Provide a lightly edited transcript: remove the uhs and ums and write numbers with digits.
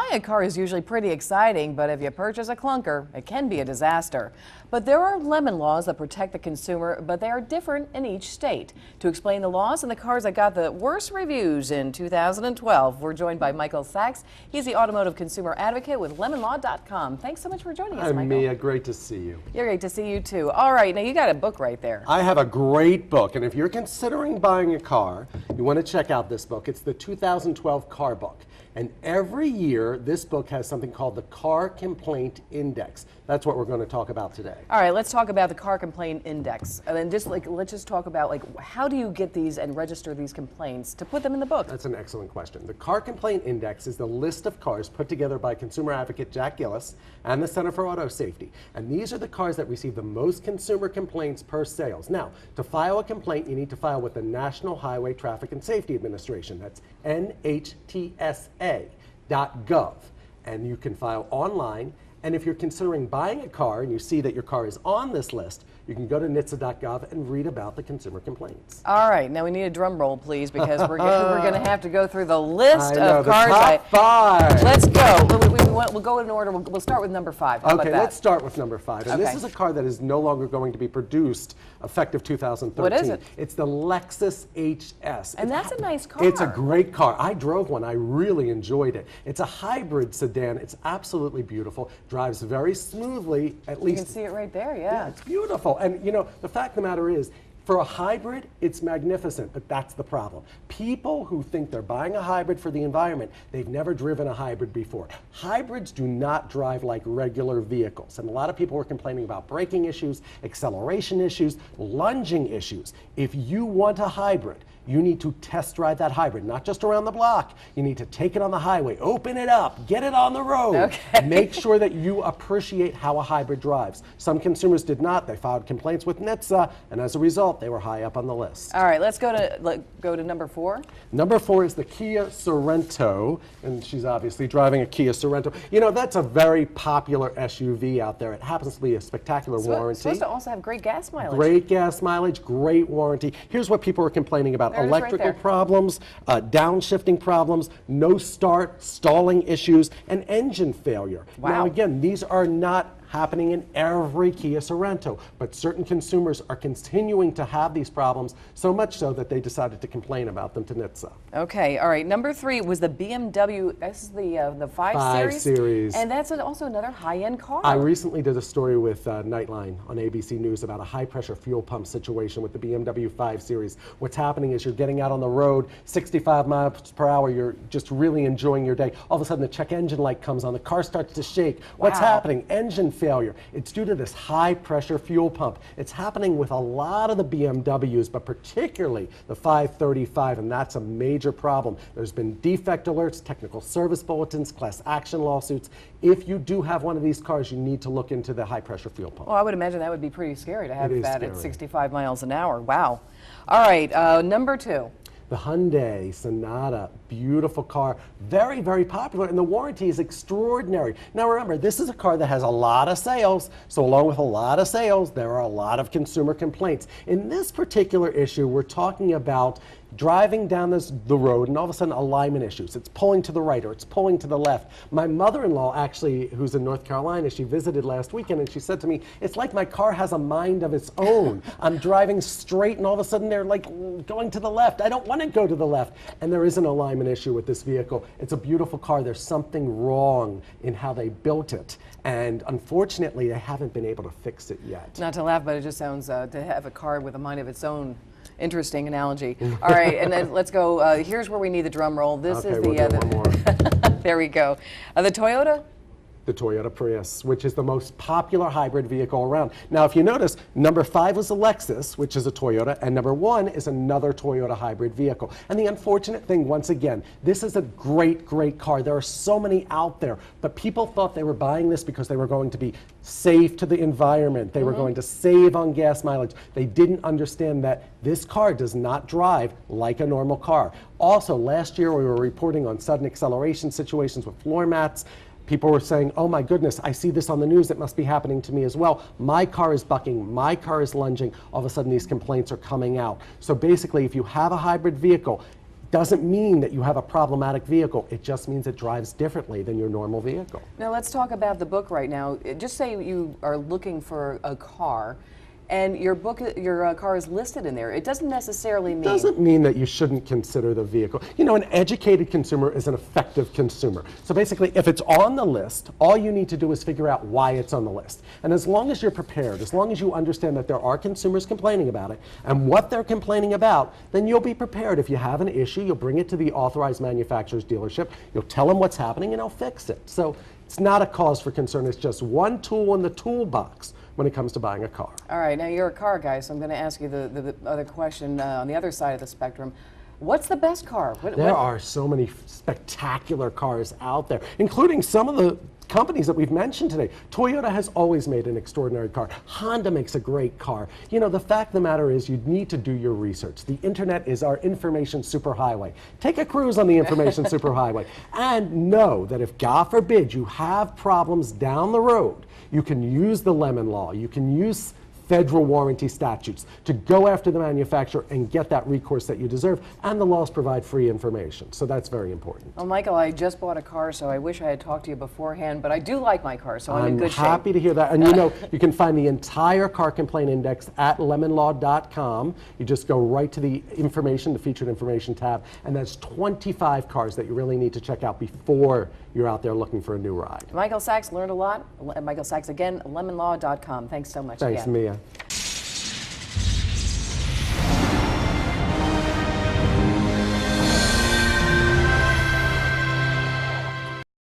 Buying a car is usually pretty exciting, but if you purchase a clunker, it can be a disaster. But there are lemon laws that protect the consumer, but they are different in each state. To explain the laws and the cars that got the worst reviews in 2012, we're joined by Michael Sachs. He's the automotive consumer advocate with lemonlaw.com. Thanks so much for joining us, Michael. Mia, great to see you. Yeah, great to see you too. All right, now you got a book right there. I have a great book, and if you're considering buying a car, you want to check out this book. It's the 2012 car book. And every year, this book has something called the Car Complaint Index. That's what we're going to talk about today. All right, let's talk about the Car Complaint Index. And then let's just talk about how do you get these and register these complaints to put them in the book? That's an excellent question. The Car Complaint Index is the list of cars put together by consumer advocate Jack Gillis and the Center for Auto Safety. And these are the cars that receive the most consumer complaints per sales. Now, to file a complaint, you need to file with the National Highway Traffic and Safety Administration. That's NHTSA.gov. And you can file online. And if you're considering buying a car and you see that your car is on this list, you can go to NHTSA.gov and read about the consumer complaints. All right, now we need a drum roll, please, because we're going to have to go through the list of cars. The top 5. Let's go. We'll go in order. We'll start with number 5. How about that? Let's start with number 5. And this is a car that is no longer going to be produced effective 2013. What is it? It's the Lexus HS. And that's a nice car. It's a great car. I drove one. I really enjoyed it. It's a hybrid sedan. It's absolutely beautiful. Drives very smoothly. At least you can see it right there. Yeah, it's beautiful. And you know, the fact of the matter is, for a hybrid, it's magnificent, but that's the problem. People who think they're buying a hybrid for the environment, they've never driven a hybrid before. Hybrids do not drive like regular vehicles, and a lot of people were complaining about braking issues, acceleration issues, lunging issues. If you want a hybrid, you need to test drive that hybrid, not just around the block. You need to take it on the highway, open it up, get it on the road. Okay. Make sure that you appreciate how a hybrid drives. Some consumers did not. They filed complaints with NHTSA, and as a result, they were high up on the list. All right, let's go to number 4. Number 4 is the Kia Sorento, and she's obviously driving a Kia Sorento. You know, that's a very popular SUV out there. It happens to be a spectacular warranty. It's supposed to also have great gas mileage. Great gas mileage, great warranty. Here's what people are complaining about. Electrical problems, downshifting problems, no start, stalling issues, and engine failure. Wow. Now again, these are not happening in every Kia Sorento, but certain consumers are continuing to have these problems, so much so that they decided to complain about them to NHTSA. Okay, all right. Number 3 was the BMW. This is the 5 Series. And that's also another high-end car. I recently did a story with Nightline on ABC News about a high-pressure fuel pump situation with the BMW 5 Series. What's happening is you're getting out on the road, 65 miles per hour, you're just really enjoying your day. All of a sudden, the check engine light comes on, the car starts to shake. What's happening? Engine failure. It's due to this high pressure fuel pump. It's happening with a lot of the BMWs, but particularly the 535, and that's a major problem. There's been defect alerts, technical service bulletins, class action lawsuits. If you do have one of these cars, you need to look into the high pressure fuel pump. Well, I would imagine that would be pretty scary to have that scary. At 65 miles an hour. Wow. All right, number 2. The Hyundai Sonata, beautiful car, very, very popular, and the warranty is extraordinary. Now remember, this is a car that has a lot of sales, so along with a lot of sales, there are a lot of consumer complaints. In this particular issue, we're talking about driving down the road and all of a sudden alignment issues. It's pulling to the right or it's pulling to the left. My mother-in-law actually, who's in North Carolina, she visited last weekend and she said to me, it's like my car has a mind of its own. I'm driving straight and all of a sudden they're like going to the left. I don't want to go to the left. And there is an alignment issue with this vehicle. It's a beautiful car. There's something wrong in how they built it. And unfortunately, they haven't been able to fix it yet. Not to laugh, but it just sounds to have a car with a mind of its own. Interesting analogy. All right, and then let's go. Here's where we need the drum roll. This is the. We'll do one more. There we go. The Toyota. The Toyota Prius, which is the most popular hybrid vehicle around. Now, if you notice, number 5 was a Lexus, which is a Toyota, and number 1 is another Toyota hybrid vehicle. And the unfortunate thing, once again, this is a great, great car. There are so many out there, but people thought they were buying this because they were going to be safe to the environment. They were going to save on gas mileage. They didn't understand that this car does not drive like a normal car. Also, last year we were reporting on sudden acceleration situations with floor mats. People were saying, oh my goodness, I see this on the news, it must be happening to me as well. My car is bucking, my car is lunging. All of a sudden these complaints are coming out. So basically, if you have a hybrid vehicle, doesn't mean that you have a problematic vehicle. It just means it drives differently than your normal vehicle. Now let's talk about the book right now. Just say you are looking for a car and your car is listed in there. It doesn't necessarily mean... Doesn't mean that you shouldn't consider the vehicle. You know, an educated consumer is an effective consumer. So basically, if it's on the list, all you need to do is figure out why it's on the list. And as long as you're prepared, as long as you understand that there are consumers complaining about it and what they're complaining about, then you'll be prepared. If you have an issue, you'll bring it to the authorized manufacturer's dealership, you'll tell them what's happening, and they'll fix it. So it's not a cause for concern. It's just one tool in the toolbox when it comes to buying a car. All right, now you're a car guy, so I'm going to ask you the other question on the other side of the spectrum. What's the best car? There are so many spectacular cars out there, including some of the companies that we've mentioned today. Toyota has always made an extraordinary car. Honda makes a great car. You know, the fact of the matter is you need to do your research. The internet is our information superhighway. Take a cruise on the information superhighway and know that if, God forbid, you have problems down the road, you can use the Lemon Law. You can use federal warranty statutes to go after the manufacturer and get that recourse that you deserve, and the laws provide free information. So that's very important. Well, Michael, I just bought a car, so I wish I had talked to you beforehand, but I do like my car, so I'm in good shape. I'm happy to hear that. And you know, you can find the entire car complaint index at lemonlaw.com. You just go right to the information, the featured information tab, and there's 25 cars that you really need to check out before you're out there looking for a new ride. Michael Sachs learned a lot. Michael Sachs again, lemonlaw.com. Thanks so much. Thanks, again. Mia.